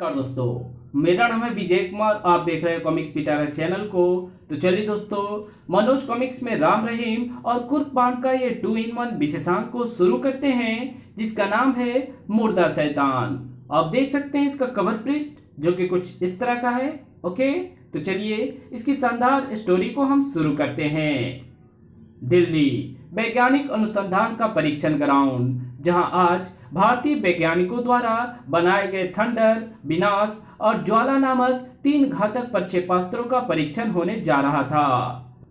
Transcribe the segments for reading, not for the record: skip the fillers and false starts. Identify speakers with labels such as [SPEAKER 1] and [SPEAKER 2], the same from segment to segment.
[SPEAKER 1] नमस्कार दोस्तों, मेरा नाम है विजय कुमार। आप देख रहे हैं कॉमिक्स पिटारा चैनल को। तो चलिए दोस्तों, मनोज कॉमिक्स में राम रहीम और कुर्बान का ये 2-in-1 विशेषांक को शुरू करते हैं, जिसका नाम है मुर्दा शैतान। आप देख सकते हैं इसका कवर पृष्ठ, जो कि कुछ इस तरह का है। ओके, तो चलिए इसकी शानदार स्टोरी को हम शुरू करते हैं। दिल्ली वैज्ञानिक अनुसंधान का परीक्षण ग्राउंड, जहां आज भारतीय वैज्ञानिकों द्वारा बनाए गए थंडर, विनाश और ज्वाला नामक 3 घातक प्रक्षेपास्त्रों का परीक्षण होने जा रहा था।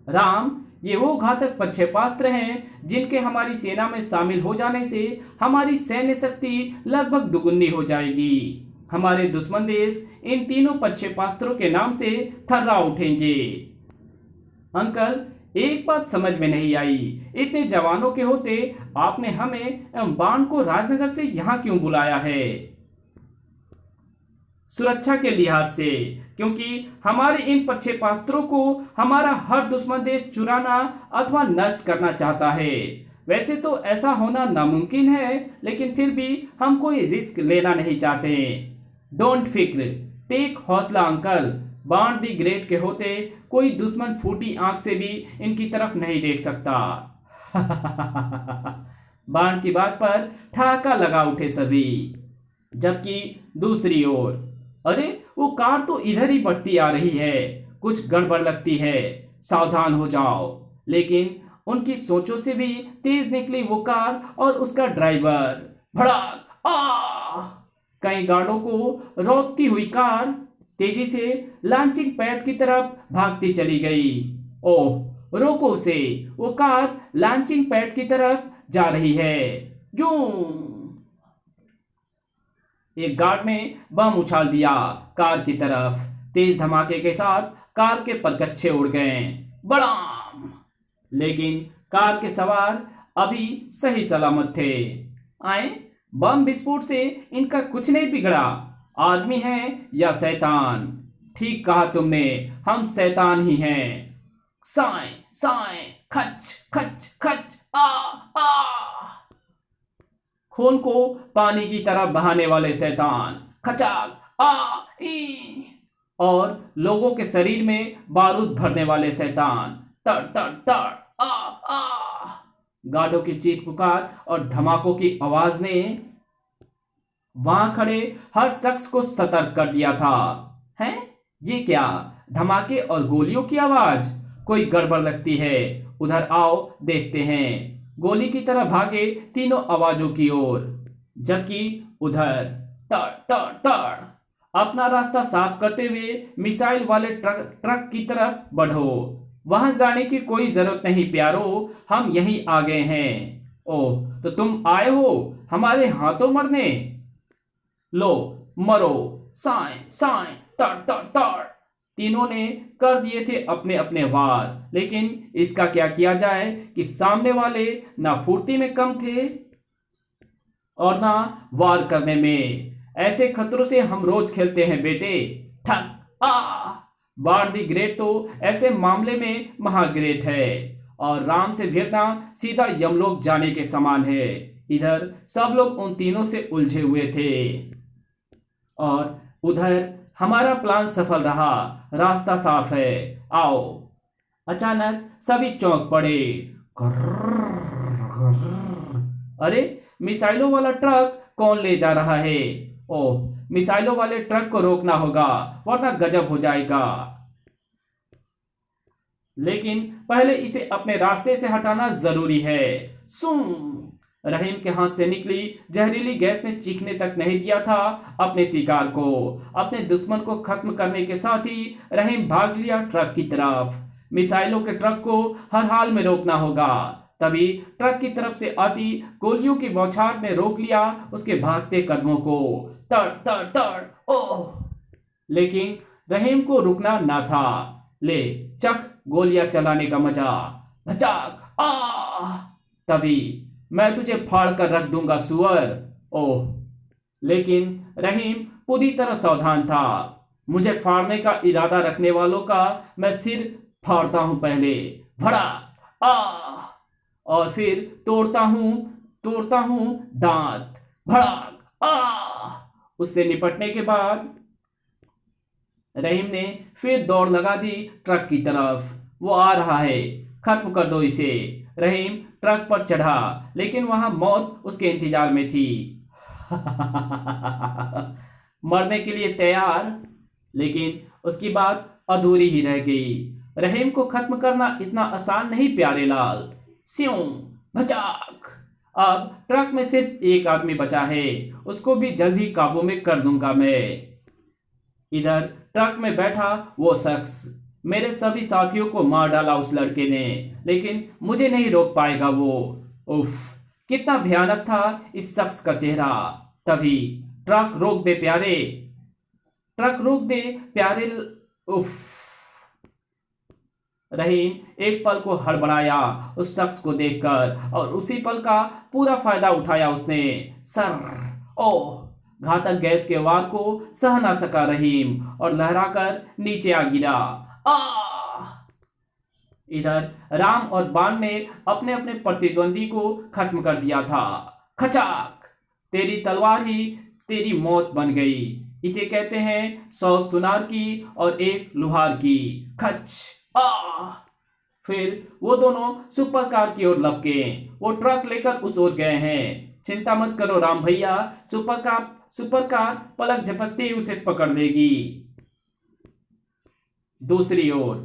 [SPEAKER 1] राम, ये वो घातक प्रक्षेपास्त्र हैं जिनके हमारी सेना में शामिल हो जाने से हमारी सैन्य शक्ति लगभग दुगुनी हो जाएगी। हमारे दुश्मन देश इन तीनों प्रक्षेपास्त्रों के नाम से थर्रा उठेंगे। अंकल, एक बात समझ में नहीं आई, इतने जवानों के होते आपने हमें बाण को राजनगर से यहाँ क्यों बुलाया है? सुरक्षा के लिहाज से, क्योंकि हमारे इन प्रक्षेपास्त्रों को हमारा हर दुश्मन देश चुराना अथवा नष्ट करना चाहता है। वैसे तो ऐसा होना नामुमकिन है, लेकिन फिर भी हम कोई रिस्क लेना नहीं चाहते। डोंट फिक्र, टेक हौसला अंकल। बाण दी ग्रेट के होते कोई दुश्मन फूटी आंख से भी इनकी तरफ नहीं देख सकता। बाण की बात पर ठहाका लगा उठे सभी। जबकि दूसरी ओर, अरे वो कार तो इधर ही बढ़ती आ रही है, कुछ गड़बड़ लगती है, सावधान हो जाओ। लेकिन उनकी सोचों से भी तेज निकली वो कार और उसका ड्राइवर। भड़ाक, कई गार्डों को रोकती हुई कार तेजी से लॉन्चिंग पैड की तरफ भागती चली गई। ओह, रोको उसे, वो कार लॉन्चिंग पैड की तरफ जा रही है। जूम! एक गार्ड ने बम उछाल दिया कार की तरफ। तेज धमाके के साथ कार के परकच्चे उड़ गए। बड़ाम! लेकिन कार के सवार अभी सही सलामत थे। आए, बम विस्फोट से इनका कुछ नहीं बिगड़ा। आदमी हैं या शैतान? ठीक कहा तुमने, हम शैतान ही हैं। साए साए, खच खच खच, आ आ। खून को पानी की तरह बहाने वाले शैतान। खचाक, आ ई। और लोगों के शरीर में बारूद भरने वाले शैतान। तड़ तड़ तड़, आ आ। गार्डों की चीख पुकार और धमाकों की आवाज ने वहां खड़े हर शख्स को सतर्क कर दिया था। हैं? ये क्या? धमाके और गोलियों की आवाज? कोई गड़बड़ लगती है। उधर आओ, देखते हैं। गोली की तरह भागे तीनों आवाजों की ओर। जबकि उधर तड़ तड़ तड़। अपना रास्ता साफ करते हुए मिसाइल वाले ट्रक की तरफ बढ़ो। वहां जाने की कोई जरूरत नहीं प्यारो, हम यहीं आ गए हैं। ओह, तो तुम आए हो हमारे हाथों मरने? लो, मरो। साए साए, तड़ तड़ तड़। तीनों ने कर दिए थे अपने अपने वार, लेकिन इसका क्या किया जाए कि सामने वाले ना फुर्ती में कम थे और ना वार करने में। ऐसे खतरों से हम रोज खेलते हैं बेटे। ठक आ। बाण दी ग्रेट तो ऐसे मामले में महाग्रेट है, और राम से भिड़ना सीधा यमलोक जाने के समान है। इधर सब लोग उन तीनों से उलझे हुए थे और उधर हमारा प्लान सफल रहा। रास्ता साफ है, आओ। अचानक सभी चौंक पड़े। अरे, मिसाइलों वाला ट्रक कौन ले जा रहा है? ओह, मिसाइलों वाले ट्रक को रोकना होगा, वरना गजब हो जाएगा। लेकिन पहले इसे अपने रास्ते से हटाना जरूरी है। सुन! रहीम के हाथ से निकली जहरीली गैस ने चीखने तक नहीं दिया था अपने शिकार को। अपने दुश्मन को खत्म करने के साथ ही रहीम भाग लिया ट्रक की तरफ। मिसाइलों के ट्रक को हर हाल में रोकना होगा। तभी ट्रक की तरफ से आती गोलियों की बौछार ने रोक लिया उसके भागते कदमों को। तड़ तड़ तड़, ओह! लेकिन रहीम को रुकना ना था। ले, चख गोलियां चलाने का मजा। भचाक, आ। तभी मैं तुझे फाड़ कर रख दूंगा सुअर। ओह! लेकिन रहीम पूरी तरह सावधान था। मुझे फाड़ने का इरादा रखने वालों का मैं सिर फाड़ता हूं पहले। भड़ा, आ। और फिर तोड़ता हूं दांत। भड़ाक, आ। उससे निपटने के बाद रहीम ने फिर दौड़ लगा दी ट्रक की तरफ। वो आ रहा है, खत्म कर दो इसे। रहीम ट्रक पर चढ़ा, लेकिन वहां मौत उसके इंतजार में थी। मरने के लिए तैयार, लेकिन उसकी बात अधूरी ही रह गई। रहीम को खत्म करना इतना आसान नहीं प्यारे लाल। स्यों, भचाक। अब ट्रक में सिर्फ एक आदमी बचा है, उसको भी जल्द ही काबू में कर दूंगा मैं। इधर ट्रक में बैठा वो शख्स, मेरे सभी साथियों को मार डाला उस लड़के ने, लेकिन मुझे नहीं रोक पाएगा वो। उफ, कितना भयानक था इस शख्स का चेहरा। तभी ट्रक रोक दे प्यारे, ट्रक रोक दे प्यारे। उफ। रहीम एक पल को हड़बड़ाया उस शख्स को देखकर, और उसी पल का पूरा फायदा उठाया उसने। सर, ओह, घातक गैस के वार को सह ना सका रहीम और लहराकर नीचे आ गिरा। आ! इधर राम और बाण ने अपने अपने प्रतिद्वंदी को खत्म कर दिया था। खचाक! तेरी तलवार ही तेरी मौत बन गई। इसे कहते हैं 100 सुनार की और एक लोहार की। खच! आ! फिर वो दोनों सुपर कार की ओर लपके। वो ट्रक लेकर उस ओर गए हैं। चिंता मत करो राम भैया, सुपर कार पलक झपकते ही उसे पकड़ लेगी। दूसरी ओर,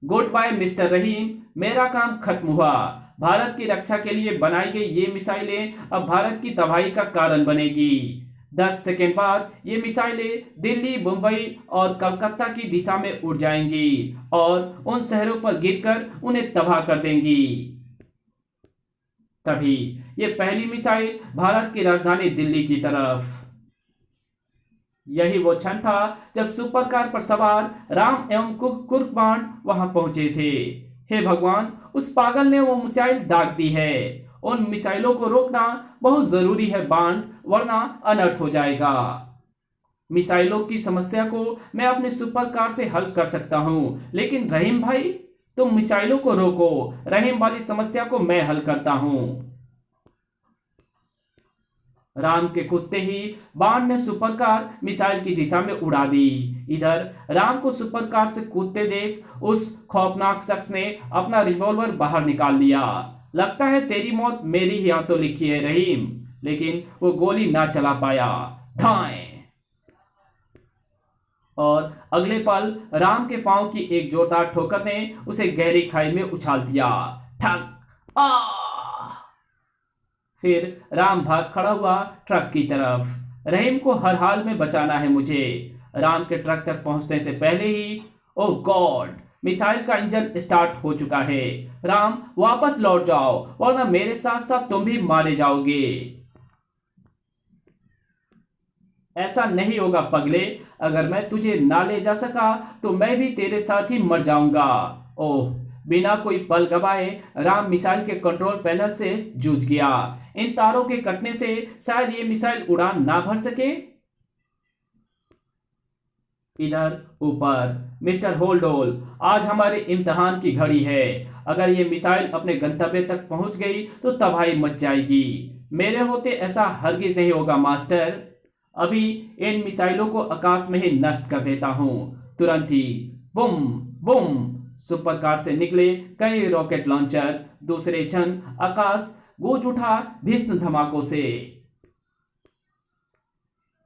[SPEAKER 1] गुड बाय मिस्टर रहीम, मेरा काम खत्म हुआ। भारत की रक्षा के लिए बनाई गई ये मिसाइलें अब भारत की तबाही का कारण बनेगी। 10 सेकेंड बाद ये मिसाइलें दिल्ली, मुंबई और कलकत्ता की दिशा में उड़ जाएंगी और उन शहरों पर गिरकर उन्हें तबाह कर देंगी। तभी ये पहली मिसाइल भारत की राजधानी दिल्ली की तरफ। यही वो क्षण था जब सुपर कार पर सवार राम एवं कुर्कबाण वहां पहुंचे थे। हे भगवान, उस पागल ने वो मिसाइल दाग दी है। उन मिसाइलों को रोकना बहुत जरूरी है बाण, वरना अनर्थ हो जाएगा। मिसाइलों की समस्या को मैं अपने सुपर कार से हल कर सकता हूं, लेकिन रहीम भाई, तुम मिसाइलों को रोको, रहीम वाली समस्या को मैं हल करता हूं। राम के कुत्ते ही बाण ने सुपर कार मिसाइल की दिशा में उड़ा दी। इधर राम को सुपर कार से कूदते देख उस खौफनाक शख्स ने अपना रिवॉल्वर बाहर निकाल लिया। लगता है तेरी मौत मेरी ही हाथों लिखी है रहीम, लेकिन वो गोली ना चला पाया। धाएं! और अगले पल राम के पांव की एक जोरदार ठोकर ने उसे गहरी खाई में उछाल दिया। ठक! आ! फिर राम भाग खड़ा हुआ ट्रक की तरफ। रहीम को हर हाल में बचाना है मुझे। राम के ट्रक तक पहुंचने से पहले ही, ओह गॉड, मिसाइल का इंजन स्टार्ट हो चुका है। राम, वापस लौट जाओ, वरना मेरे साथ साथ तुम भी मारे जाओगे। ऐसा नहीं होगा पगले, अगर मैं तुझे ना ले जा सका तो मैं भी तेरे साथ ही मर जाऊंगा। ओह, बिना कोई पल गवाए राम मिसाइल के कंट्रोल पैनल से जूझ गया। इन तारों के कटने से शायद ये मिसाइल उड़ान ना भर सके। इधर ऊपर, मिस्टर होल्डोल, आज हमारे इम्तिहान की घड़ी है। अगर ये मिसाइल अपने गंतव्य तक पहुंच गई तो तबाही मच जाएगी। मेरे होते ऐसा हरगिज नहीं होगा मास्टर। अभी इन मिसाइलों को आकाश में ही नष्ट कर देता हूं। तुरंत ही बुम बुम सुपर कार से निकले कई रॉकेट लॉन्चर। दूसरे क्षण आकाश गूंज उठा भीषण धमाकों से।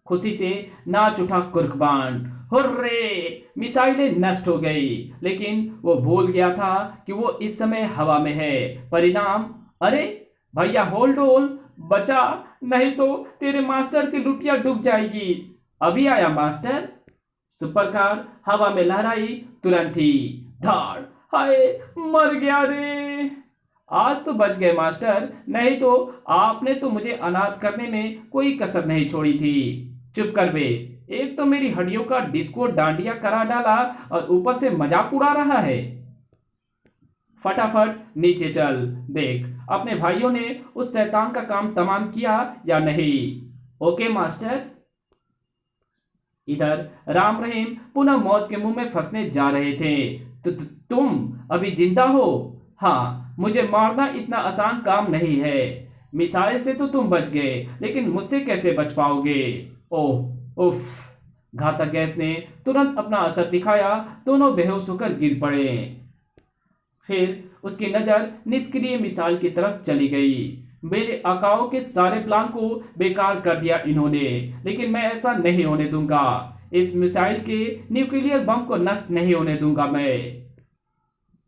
[SPEAKER 1] खुशी से नाच उठा कुर्कबाण। हुर्रे! मिसाइलें नष्ट हो गई, लेकिन वो भूल गया था कि वो इस समय हवा में है। परिणाम, अरे भैया होल्डोल, बचा, नहीं तो तेरे मास्टर की लुटिया डूब जाएगी। अभी आया मास्टर। सुपर कार हवा में लहराई। तुरंत ही धाड़! हाय, मर गया रे। आज तो बच गए मास्टर, नहीं तो आपने तो मुझे अनाथ करने में कोई कसर नहीं छोड़ी थी। चुप कर बे, एक तो मेरी हड्डियों का डिस्को डांडिया करा डाला और ऊपर से मजाक उड़ा रहा है। फटाफट नीचे चल, देख अपने भाइयों ने उस शैतान का काम तमाम किया या नहीं। Okay master. इधर राम रहीम पुनः मौत के मुंह में फंसने जा रहे थे। तुम अभी जिंदा हो? हाँ, मुझे मारना इतना आसान काम नहीं है। मिसाइल से तो तुम बच गए, लेकिन मुझसे कैसे बच पाओगे? ओह उफ, घातक गैस ने तुरंत अपना असर दिखाया। दोनों बेहोश होकर गिर पड़े। फिर उसकी नजर निष्क्रिय मिसाइल की तरफ चली गई। मेरे आकाओं के सारे प्लान को बेकार कर दिया इन्होंने, लेकिन मैं ऐसा नहीं होने दूंगा। इस मिसाइल के न्यूक्लियर बम को नष्ट नहीं होने दूंगा मैं।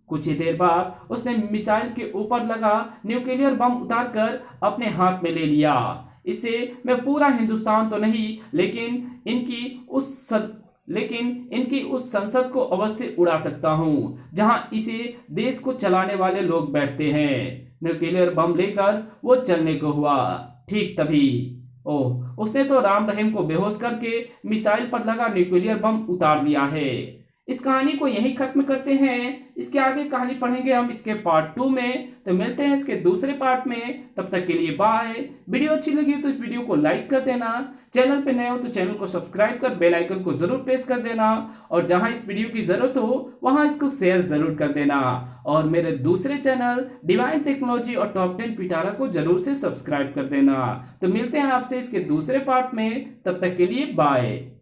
[SPEAKER 1] कुछ ही देर बाद उसने मिसाइल के ऊपर लगा न्यूक्लियर बम उतारकर अपने हाथ में ले लिया। इससे मैं पूरा हिंदुस्तान तो नहीं, लेकिन इनकी उस संसद को अवश्य उड़ा सकता हूं जहां इसे देश को चलाने वाले लोग बैठते हैं। न्यूक्लियर बम लेकर वो चलने को हुआ। ठीक तभी ओह, उसने तो राम रहीम को बेहोश करके मिसाइल पर लगा न्यूक्लियर बम उतार लिया है। इस कहानी को यहीं खत्म करते हैं। इसके आगे कहानी पढ़ेंगे हम इसके पार्ट 2 में। तो मिलते हैं इसके दूसरे पार्ट में। तब तक के लिए बाय। वीडियो अच्छी लगी तो इस वीडियो को लाइक कर देना। चैनल पे नए हो तो चैनल को सब्सक्राइब कर बेल आइकन को जरूर प्रेस कर देना। और जहां इस वीडियो की जरूरत हो वहां इसको शेयर जरूर कर देना। और मेरे दूसरे चैनल डिवाइन टेक्नोलॉजी और टॉप 10 पिटारा को जरूर से सब्सक्राइब कर देना। तो मिलते हैं आपसे इसके दूसरे पार्ट में। तब तक के लिए बाय।